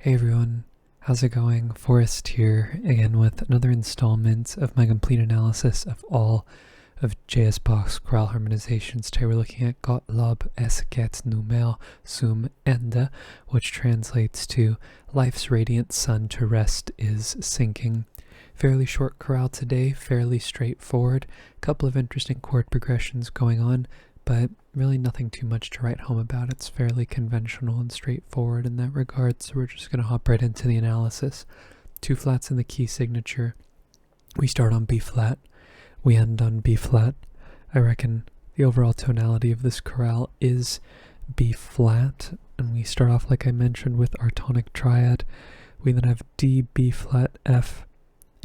Hey everyone, how's it going? Forrest here again with another installment of my complete analysis of all of Bach's chorale harmonizations. Today we're looking at Gottlob, es geht nunmehr zum Ende, which translates to life's radiant sun to rest is sinking. Fairly short chorale today, fairly straightforward, couple of interesting chord progressions going on, but really nothing too much to write home about. It's fairly conventional and straightforward in that regard, so we're just going to hop right into the analysis. 2 flats in the key signature. We start on B flat, we end on B flat. I reckon the overall tonality of this chorale is B flat, and we start off, like I mentioned, with our tonic triad. We then have D, B flat, F,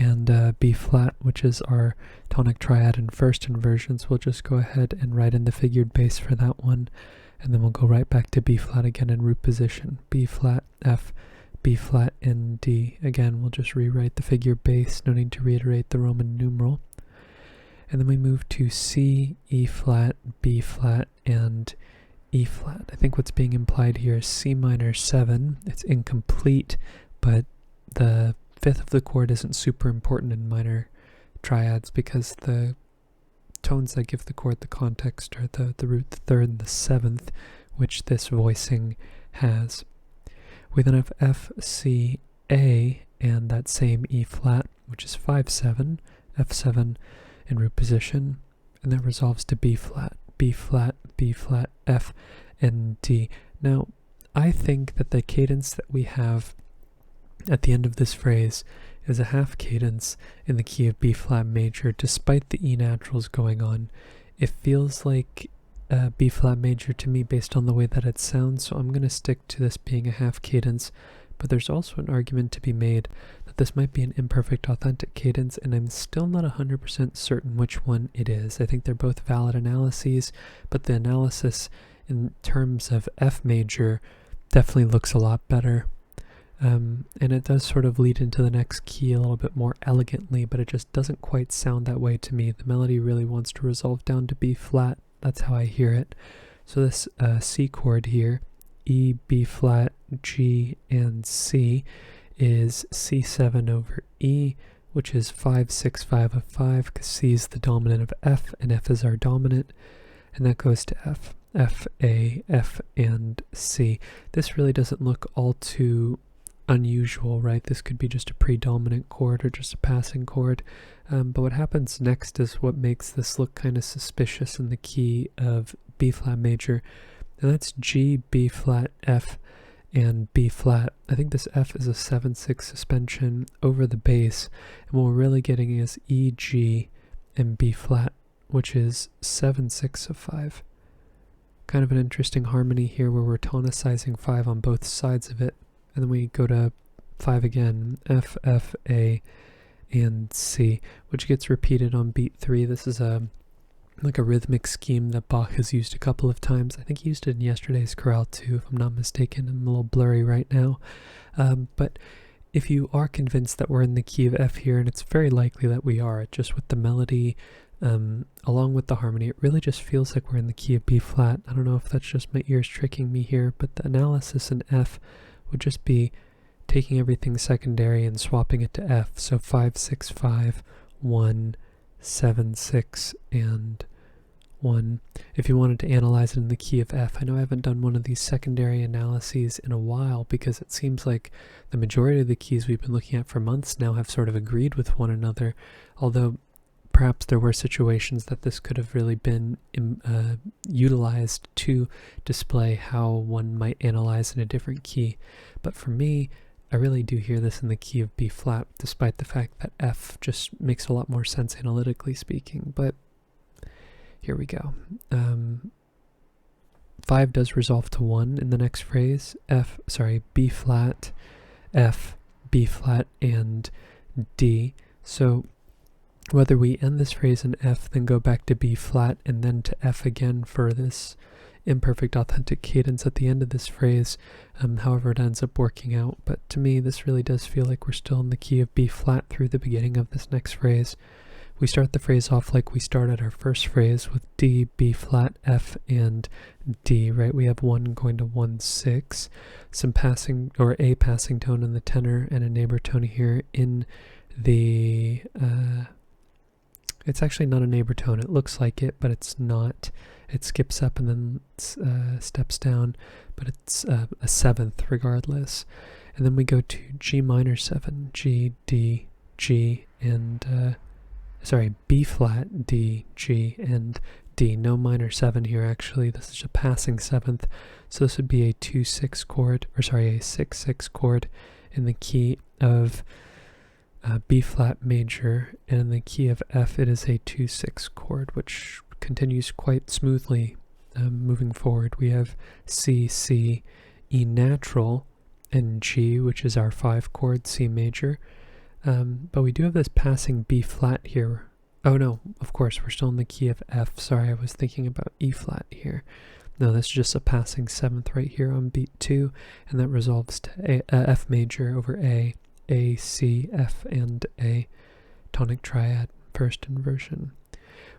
and B flat, which is our tonic triad in first inversions. We'll just go ahead and write in the figured bass for that one, and then we'll go right back to B flat again in root position. B flat, F, B flat, and D. Again, we'll just rewrite the figured bass, no need to reiterate the Roman numeral. And then we move to C, E flat, B flat, and E flat. I think what's being implied here is C minor 7. It's incomplete, but the fifth of the chord isn't super important in minor triads because the tones that give the chord the context are the root, the third, and the seventh, which this voicing has. We then have F, C, A, and that same E flat, which is 5-7, F7 in root position, and that resolves to B flat, B flat, B flat, F, and D. Now, I think that the cadence that we have at the end of this phrase is a half cadence in the key of B flat major, despite the E naturals going on. It feels like B flat major to me based on the way that it sounds, so I'm going to stick to this being a half cadence, but there's also an argument to be made that this might be an imperfect authentic cadence, and I'm still not 100% certain which one it is. I think they're both valid analyses, but the analysis in terms of F major definitely looks a lot better. And it does sort of lead into the next key a little bit more elegantly, but it just doesn't quite sound that way to me. The melody really wants to resolve down to B flat. That's how I hear it. So this C chord here, E, B flat, G, and C, is C7 over E, which is 5-6-5 of 5, because C is the dominant of F, and F is our dominant, and that goes to F. F, A, F, and C. This really doesn't look all too unusual, right? This could be just a predominant chord or just a passing chord, but what happens next is what makes this look kind of suspicious in the key of B flat major, and that's G, B flat, F, and B flat. I think this F is a 7-6 suspension over the bass, and what we're really getting is E, G, and B flat, which is 7-6 of 5. Kind of an interesting harmony here where we're tonicizing 5 on both sides of it. And then we go to 5 again, F, F, A, and C, which gets repeated on beat 3. This is like a rhythmic scheme that Bach has used a couple of times. I think he used it in yesterday's chorale too, if I'm not mistaken. I'm a little blurry right now. But if you are convinced that we're in the key of F here, and it's very likely that we are, just with the melody along with the harmony, it really just feels like we're in the key of B flat. I don't know if that's just my ears tricking me here, but the analysis in F would just be taking everything secondary and swapping it to F. So 5-6-5, 1, 7-6, and 1. If you wanted to analyze it in the key of F, I know I haven't done one of these secondary analyses in a while because it seems like the majority of the keys we've been looking at for months now have sort of agreed with one another, although perhaps there were situations that this could have really been utilized to display how one might analyze in a different key. But for me, I really do hear this in the key of B flat, despite the fact that F just makes a lot more sense analytically speaking. But here we go. 5 does resolve to 1 in the next phrase. B flat, F, B flat, and D. So whether we end this phrase in F, then go back to B flat, and then to F again for this imperfect authentic cadence at the end of this phrase, however it ends up working out. But to me, this really does feel like we're still in the key of B flat through the beginning of this next phrase. we start the phrase off like we started our first phrase with D, B flat, F, and D, right? We have 1 going to 1, 6, some passing, or a passing tone in the tenor and a neighbor tone here in the, it's actually not a neighbor tone. It looks like it, but it's not. It skips up and then steps down, but it's a 7th regardless. And then we go to G minor 7, G, D, G, and, B flat, D, G, and D. No minor 7 here actually. This is a passing 7th. So this would be a 2-6 chord, or sorry, a 6-6 chord in the key of B flat major, and in the key of F it is a 2-6 chord, which continues quite smoothly moving forward. We have C, C, E natural, and G, which is our 5 chord, C major. But we do have this passing B flat here. Oh no, of course, we're still in the key of F. Sorry, I was thinking about E flat here. No, that's just a passing 7th right here on beat 2, and that resolves to F major over A, C, F, and A, tonic triad, first inversion.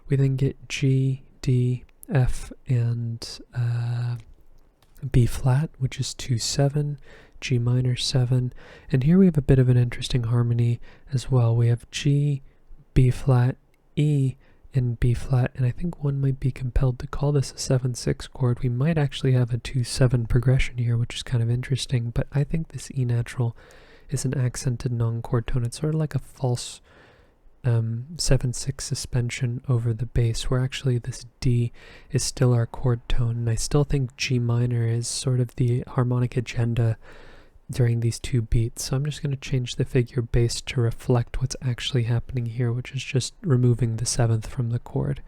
We then get G, D, F, and B flat, which is 2-7, G minor 7, and here we have a bit of an interesting harmony as well. We have G, B flat, E, and B flat, and I think one might be compelled to call this a 7-6 chord. We might actually have a 2-7 progression here, which is kind of interesting, but I think this E natural is an accented non-chord tone. It's sort of like a false 7-6 suspension over the bass, where actually this D is still our chord tone, and I still think G minor is sort of the harmonic agenda during these 2 beats. So I'm just going to change the figure bass to reflect what's actually happening here, which is just removing the 7th from the chord.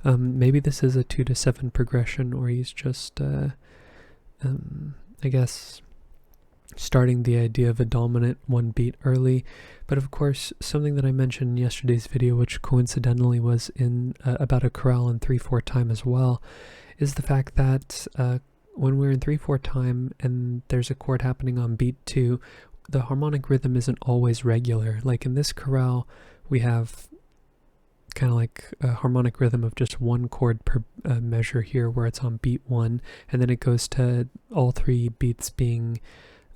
Maybe this is a 2-7 progression, or he's just I guess starting the idea of a dominant 1 beat early. But of course, something that I mentioned in yesterday's video, which coincidentally was in about a chorale in 3/4 time as well, is the fact that when we're in 3/4 time and there's a chord happening on beat 2, the harmonic rhythm isn't always regular. Like in this chorale, we have kind of like a harmonic rhythm of just 1 chord per measure here, where it's on beat 1, and then it goes to all 3 beats being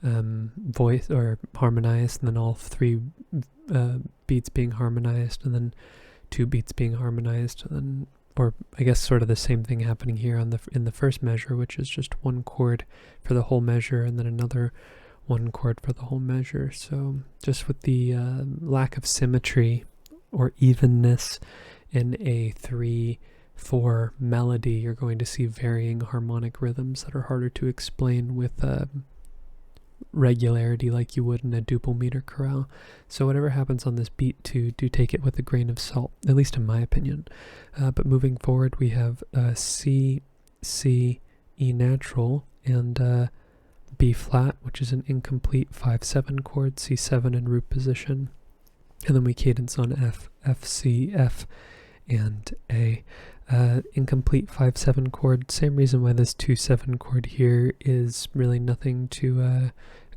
voice or harmonized, and then all 3 beats being harmonized, and then 2 beats being harmonized, and then, or I guess sort of the same thing happening here on in the first measure, which is just 1 chord for the whole measure, and then another 1 chord for the whole measure. So just with the lack of symmetry or evenness in a 3/4 melody, you're going to see varying harmonic rhythms that are harder to explain with regularity like you would in a duple meter chorale. So whatever happens on this beat 2, do take it with a grain of salt, at least in my opinion. But moving forward, we have C, C, E natural, and B flat, which is an incomplete 5-7 chord, C7 in root position. And then we cadence on F, F, C, F, and A. Incomplete 5-7 chord. Same reason why this 2-7 chord here is really nothing to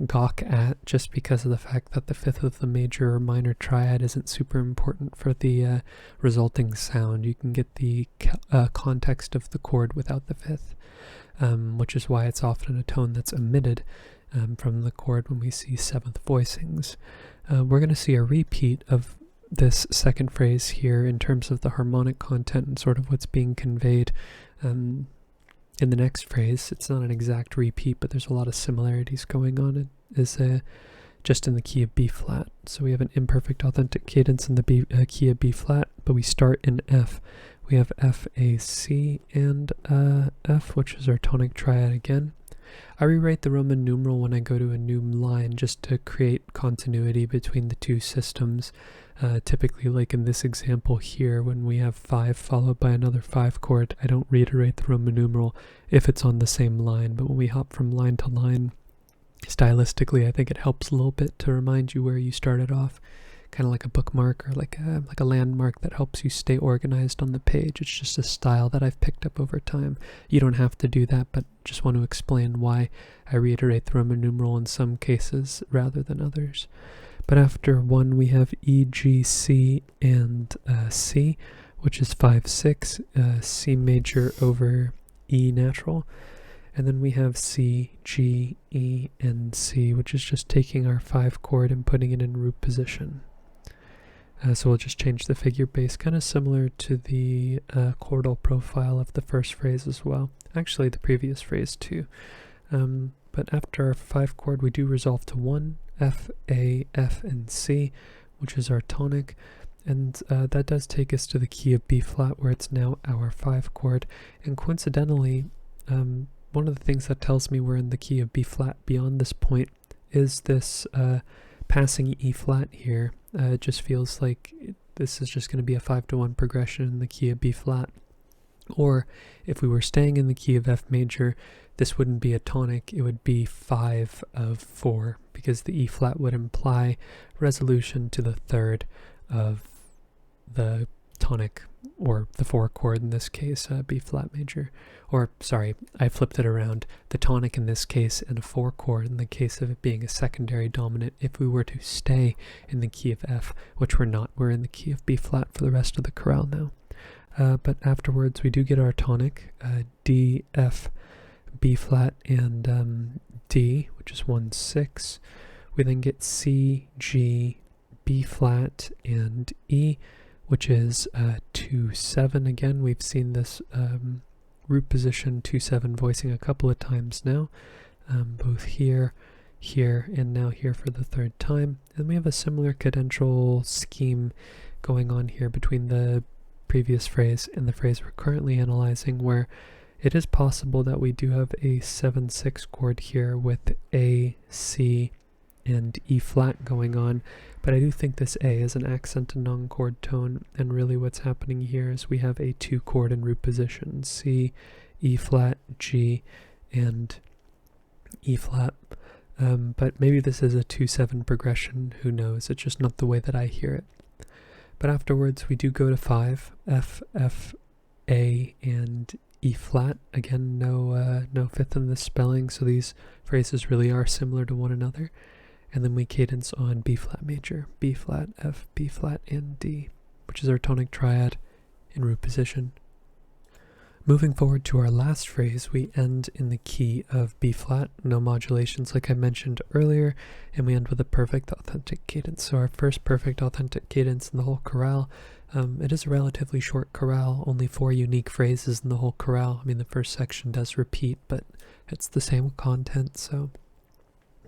gawk at, just because of the fact that the 5th of the major or minor triad isn't super important for the resulting sound. You can get the context of the chord without the 5th, which is why it's often a tone that's omitted from the chord when we see 7th voicings. We're going to see a repeat of this second phrase here in terms of the harmonic content and sort of what's being conveyed in the next phrase. It's not an exact repeat, but there's a lot of similarities going on. It is just in the key of B flat. So we have an imperfect authentic cadence in the key of B flat, but we start in F. We have F, A, C, and F, which is our tonic triad again. I rewrite the Roman numeral when I go to a new line just to create continuity between the 2 systems. Typically, like in this example here, when we have 5 followed by another 5 chord, I don't reiterate the Roman numeral if it's on the same line, but when we hop from line to line, stylistically, I think it helps a little bit to remind you where you started off, kind of like a bookmark or like a landmark that helps you stay organized on the page. It's just a style that I've picked up over time. You don't have to do that, but just want to explain why I reiterate the Roman numeral in some cases rather than others. But after 1 we have E, G, C, and C, which is 5-6, C major over E natural. And then we have C, G, E, and C, which is just taking our 5 chord and putting it in root position. So we'll just change the figure base, kind of similar to the chordal profile of the first phrase as well. Actually, the previous phrase too. But after our 5 chord, we do resolve to 1, F, A, F, and C, which is our tonic. And that does take us to the key of B flat, where it's now our 5 chord. And coincidentally, one of the things that tells me we're in the key of B flat beyond this point is this passing E flat here. It just feels like this is just going to be a 5-to-1 progression in the key of B flat. Or if we were staying in the key of F major, this wouldn't be a tonic, it would be 5 of 4, because the E flat would imply resolution to the third of the tonic, or the 4 chord in this case, B flat major. Or, sorry, I flipped it around. The tonic in this case and a 4 chord in the case of it being a secondary dominant if we were to stay in the key of F, which we're not. We're in the key of B flat for the rest of the chorale now. But afterwards we do get our tonic, D, F, B flat, and D, which is 1-6. We then get C, G, B flat, and E, which is 2-7. Again, we've seen this root position 2-7 voicing a couple of times now, both here, here, and now here for the 3rd time. And we have a similar cadential scheme going on here between the previous phrase and the phrase we're currently analyzing, where it is possible that we do have a 7-6 chord here with A, C, and E flat going on, but I do think this A is an accent and non-chord tone, and really what's happening here is we have a 2 chord in root position, C, E flat, G, and E flat. But maybe this is a 2-7 progression, who knows, it's just not the way that I hear it. But afterwards we do go to 5, F, F, A, and E flat. Again, no fifth in this spelling, so these phrases really are similar to one another. And then we cadence on B flat major, B flat, F, B flat, and D, which is our tonic triad in root position. Moving forward to our last phrase, we end in the key of B flat, no modulations like I mentioned earlier, and we end with a perfect authentic cadence. So our first perfect authentic cadence in the whole chorale. It is a relatively short chorale, only 4 unique phrases in the whole chorale. I mean, the first section does repeat, but it's the same content, so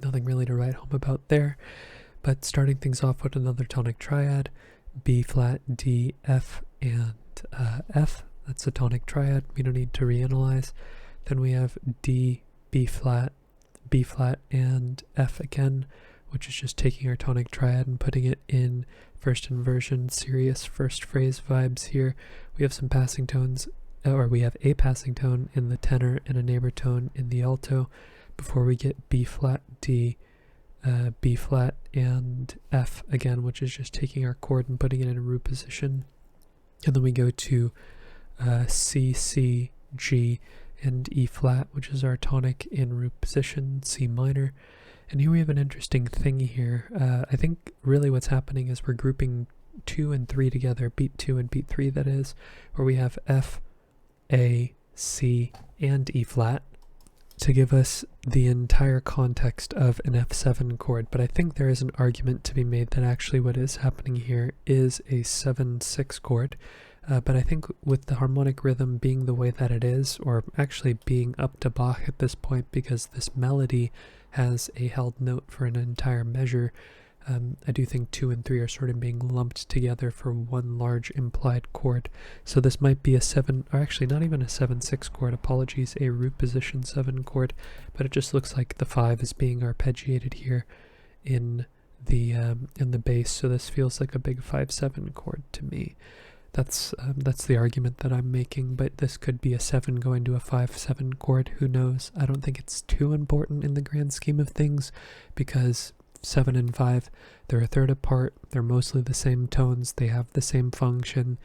nothing really to write home about there. But starting things off with another tonic triad, B flat, D, F, and F. That's a tonic triad. We don't need to reanalyze. Then we have D, B flat, and F again, which is just taking our tonic triad and putting it in first inversion, serious first phrase vibes here. We have some passing tones, or we have a passing tone in the tenor and a neighbor tone in the alto, before we get B flat, D, B flat, and F again, which is just taking our chord and putting it in a root position. And then we go to C, C, G, and E flat, which is our tonic in root position, C minor. And here we have an interesting thing here. I think really what's happening is we're grouping 2 and 3 together, beat 2 and beat 3 that is, where we have F, A, C, and E flat to give us the entire context of an F7 chord. But I think there is an argument to be made that actually what is happening here is a 7-6 chord. But I think with the harmonic rhythm being the way that it is, or actually being up to Bach at this point, because this melody has a held note for an entire measure, I do think 2 and 3 are sort of being lumped together for one large implied chord. So this might be a 7, or actually not even a 7-6 chord, apologies, a root position 7 chord, but it just looks like the 5 is being arpeggiated here in the bass, so this feels like a big 5-7 chord to me. That's the argument that I'm making, but this could be a 7 going to a 5-7 chord, who knows. I don't think it's too important in the grand scheme of things, because 7 and 5, they're a third apart, they're mostly the same tones, they have the same function,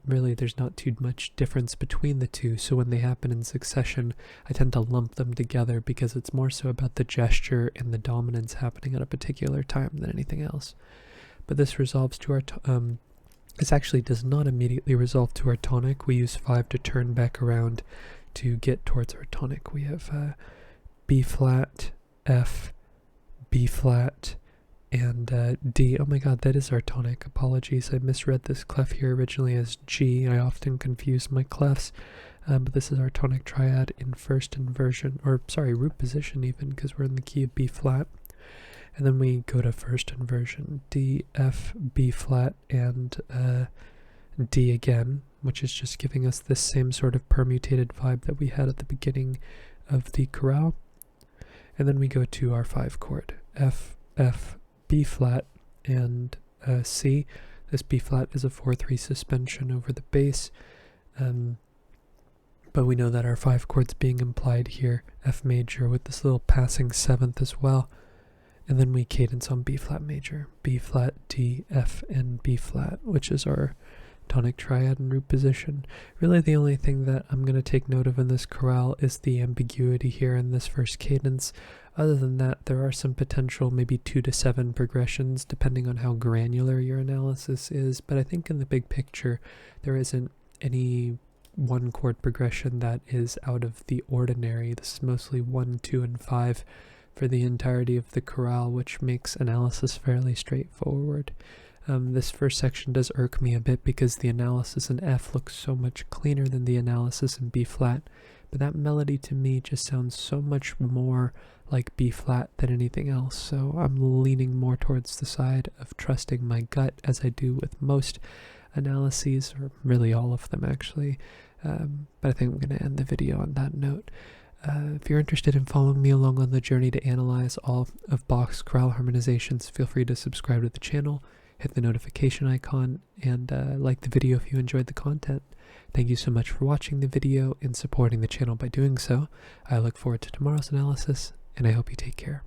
really there's not too much difference between the two, so when they happen in succession, I tend to lump them together because it's more so about the gesture and the dominance happening at a particular time than anything else. But this resolves to our this actually does not immediately resolve to our tonic. We use 5 to turn back around to get towards our tonic. We have B flat, F, B flat, and D. Oh my god, that is our tonic. Apologies, I misread this clef here originally as G. I often confuse my clefs, but this is our tonic triad in first inversion, or sorry, root position even, because we're in the key of B flat. And then we go to first inversion, D, F, B flat, and D again, which is just giving us this same sort of permutated vibe that we had at the beginning of the chorale. And then we go to our 5 chord, F, F, B flat, and C. This B flat is a 4-3 suspension over the bass, but we know that our 5 chords being implied here, F major with this little passing 7th as well. And then we cadence on B flat major, B flat, D, F, and B flat, which is our tonic triad and root position. Really the only thing that I'm going to take note of in this chorale is the ambiguity here in this first cadence. Other than that, there are some potential maybe 2 to 7 progressions depending on how granular your analysis is, but I think in the big picture there isn't any 1 chord progression that is out of the ordinary. This is mostly 1, 2, and 5 for the entirety of the chorale, which makes analysis fairly straightforward. This first section does irk me a bit because the analysis in F looks so much cleaner than the analysis in B flat, but that melody to me just sounds so much more like B flat than anything else, so I'm leaning more towards the side of trusting my gut, as I do with most analyses, or really all of them actually, but I think I'm going to end the video on that note. If you're interested in following me along on the journey to analyze all of Bach's chorale harmonizations, feel free to subscribe to the channel, hit the notification icon, and like the video if you enjoyed the content. Thank you so much for watching the video and supporting the channel by doing so. I look forward to tomorrow's analysis, and I hope you take care.